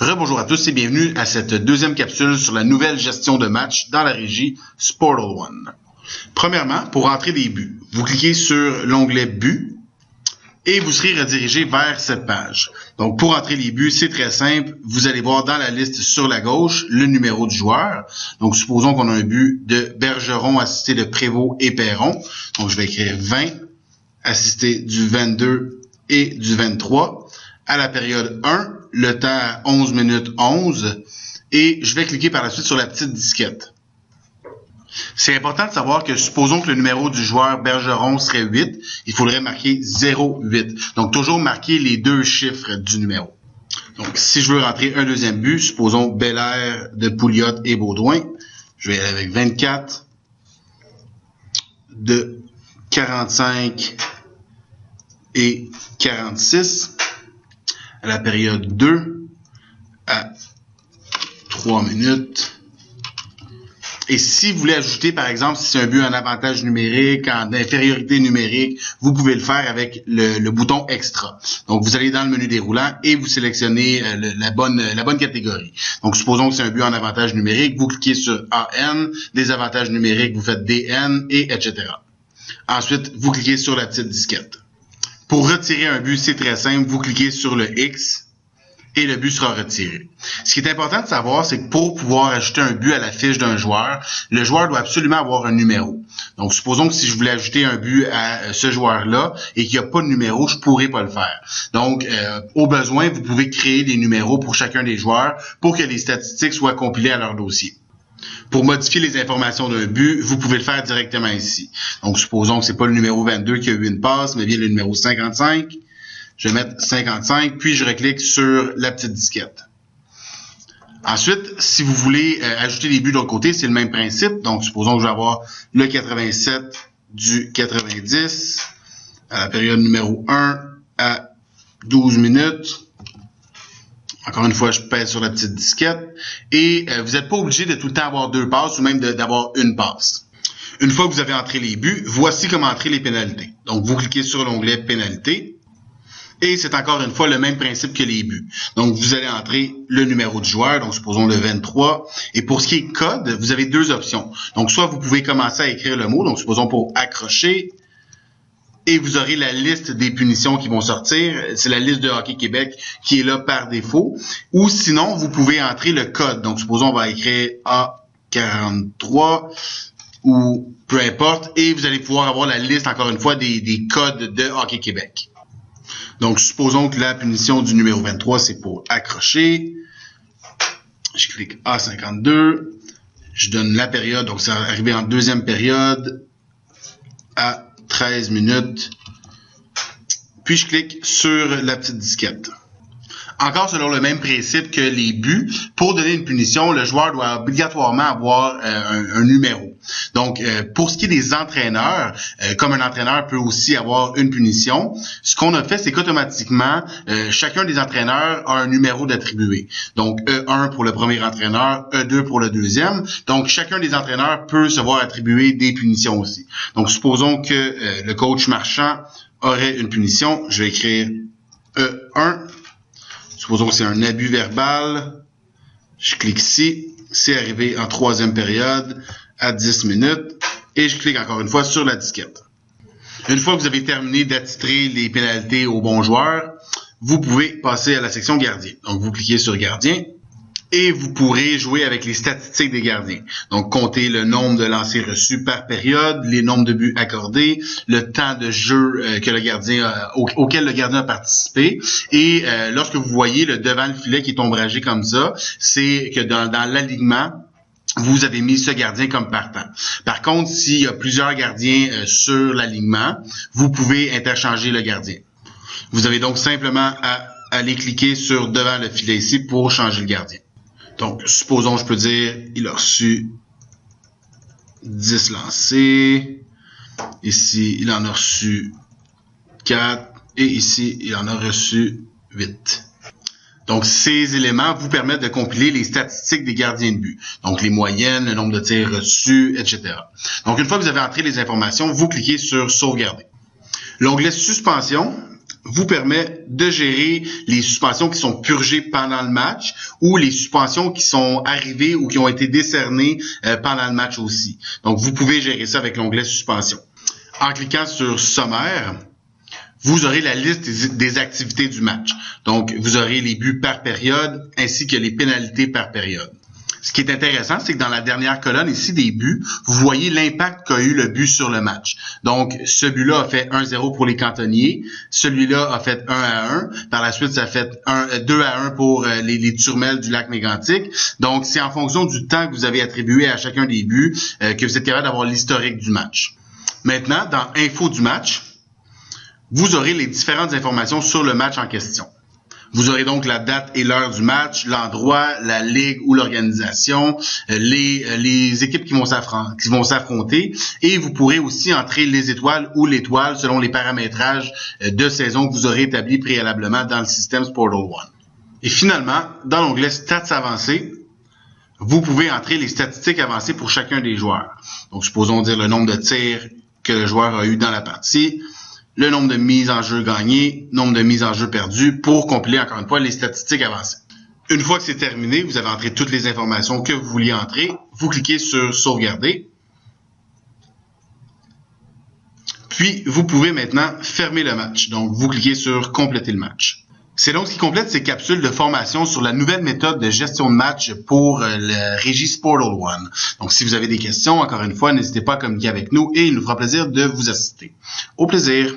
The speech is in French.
Rebonjour à tous et bienvenue à cette deuxième capsule sur la nouvelle gestion de match dans la régie Sportal One. Premièrement, pour entrer des buts, vous cliquez sur l'onglet Buts et vous serez redirigé vers cette page. Donc, pour entrer les buts, c'est très simple. Vous allez voir dans la liste sur la gauche le numéro du joueur. Donc, supposons qu'on a un but de Bergeron assisté de Prévost et Perron. Donc, je vais écrire 20, assisté du 22 et du 23. À la période 1, le temps à 11 minutes 11. Et je vais cliquer par la suite sur la petite disquette. C'est important de savoir que supposons que le numéro du joueur Bergeron serait 8, il faudrait marquer 08. Donc, toujours marquer les deux chiffres du numéro. Donc, si je veux rentrer un deuxième but, supposons Belair de Pouliot et Baudouin, je vais aller avec 24 de 45 et 46 à la période 2 à 3 minutes. Et si vous voulez ajouter, par exemple, si c'est un but en avantage numérique, en infériorité numérique, vous pouvez le faire avec le bouton Extra. Donc, vous allez dans le menu déroulant et vous sélectionnez la bonne catégorie. Donc, supposons que c'est un but en avantage numérique, vous cliquez sur AN, des avantages numériques, vous faites DN, et etc. Ensuite, vous cliquez sur la petite disquette. Pour retirer un but, c'est très simple, vous cliquez sur le X et le but sera retiré. Ce qui est important de savoir, c'est que pour pouvoir ajouter un but à la fiche d'un joueur, le joueur doit absolument avoir un numéro. Donc, supposons que si je voulais ajouter un but à ce joueur-là et qu'il n'y a pas de numéro, je ne pourrais pas le faire. Donc, au besoin, vous pouvez créer des numéros pour chacun des joueurs pour que les statistiques soient compilées à leur dossier. Pour modifier les informations d'un but, vous pouvez le faire directement ici. Donc, supposons que c'est pas le numéro 22 qui a eu une passe, mais bien le numéro 55. Je vais mettre 55, puis je reclique sur la petite disquette. Ensuite, si vous voulez ajouter les buts de l'autre côté, c'est le même principe. Donc, supposons que je vais avoir le 87 du 90 à la période numéro 1 à 12 minutes. Encore une fois, je pèse sur la petite disquette. Et vous n'êtes pas obligé de tout le temps avoir deux passes ou même d'avoir une passe. Une fois que vous avez entré les buts, voici comment entrer les pénalités. Donc, vous cliquez sur l'onglet Pénalités. Et c'est encore une fois le même principe que les buts. Donc, vous allez entrer le numéro du joueur, donc supposons le 23. Et pour ce qui est code, vous avez deux options. Donc, soit vous pouvez commencer à écrire le mot, donc supposons pour accrocher, et vous aurez la liste des punitions qui vont sortir. C'est la liste de Hockey Québec qui est là par défaut. Ou sinon, vous pouvez entrer le code. Donc, supposons on va écrire A43 ou peu importe. Et vous allez pouvoir avoir la liste, encore une fois, des codes de Hockey Québec. Donc, supposons que la punition du numéro 23, c'est pour accrocher. Je clique A52. Je donne la période, donc ça va arriver en deuxième période à 13 minutes. Puis, je clique sur la petite disquette. Encore selon le même principe que les buts, pour donner une punition, le joueur doit obligatoirement avoir un numéro. Donc, pour ce qui est des entraîneurs, comme un entraîneur peut aussi avoir une punition, ce qu'on a fait, c'est qu'automatiquement, chacun des entraîneurs a un numéro d'attribué. Donc, E1 pour le premier entraîneur, E2 pour le deuxième. Donc, chacun des entraîneurs peut se voir attribuer des punitions aussi. Donc, supposons que le coach Marchand aurait une punition. Je vais écrire E1. Supposons que c'est un abus verbal. Je clique ici. C'est arrivé en troisième période à 10 minutes. Et je clique encore une fois sur la disquette. Une fois que vous avez terminé d'attitrer les pénalités au bon joueur, vous pouvez passer à la section gardien. Donc, vous cliquez sur gardien. Et vous pourrez jouer avec les statistiques des gardiens. Donc, compter le nombre de lancers reçus par période, les nombres de buts accordés, le temps de jeu que le gardien auquel le gardien a participé. Et lorsque vous voyez le devant le filet qui est ombragé comme ça, c'est que dans l'alignement, vous avez mis ce gardien comme partant. Par contre, s'il y a plusieurs gardiens sur l'alignement, vous pouvez interchanger le gardien. Vous avez donc simplement à aller cliquer sur devant le filet ici pour changer le gardien. Donc, supposons, je peux dire, il a reçu 10 lancers. Ici, il en a reçu 4. Et ici, il en a reçu 8. Donc, ces éléments vous permettent de compiler les statistiques des gardiens de but. Donc, les moyennes, le nombre de tirs reçus, etc. Donc, une fois que vous avez entré les informations, vous cliquez sur « Sauvegarder ». L'onglet « Suspension » vous permet de gérer les suspensions qui sont purgées pendant le match ou les suspensions qui sont arrivées ou qui ont été décernées pendant le match aussi. Donc, vous pouvez gérer ça avec l'onglet suspension. En cliquant sur sommaire, vous aurez la liste des activités du match. Donc, vous aurez les buts par période ainsi que les pénalités par période. Ce qui est intéressant, c'est que dans la dernière colonne ici des buts, vous voyez l'impact qu'a eu le but sur le match. Donc, ce but-là a fait 1-0 pour les Cantonniers. Celui-là a fait 1-1. Par la suite, ça a fait 2-1 pour les Turmelles du Lac-Mégantic. Donc, c'est en fonction du temps que vous avez attribué à chacun des buts que vous êtes capable d'avoir l'historique du match. Maintenant, dans Info du match, vous aurez les différentes informations sur le match en question. Vous aurez donc la date et l'heure du match, l'endroit, la ligue ou l'organisation, les équipes qui vont s'affronter, et vous pourrez aussi entrer les étoiles ou l'étoile selon les paramétrages de saison que vous aurez établis préalablement dans le système Sportal One. Et finalement, dans l'onglet Stats avancées, vous pouvez entrer les statistiques avancées pour chacun des joueurs. Donc, supposons dire le nombre de tirs que le joueur a eu dans la partie, le nombre de mises en jeu gagnées, nombre de mises en jeu perdues, pour compiler encore une fois les statistiques avancées. Une fois que c'est terminé, vous avez entré toutes les informations que vous vouliez entrer, vous cliquez sur sauvegarder, puis vous pouvez maintenant fermer le match. Donc, vous cliquez sur compléter le match. C'est donc ce qui complète ces capsules de formation sur la nouvelle méthode de gestion de match pour le Régie Sportal One. Donc, si vous avez des questions, encore une fois, n'hésitez pas à communiquer avec nous et il nous fera plaisir de vous assister. Au plaisir!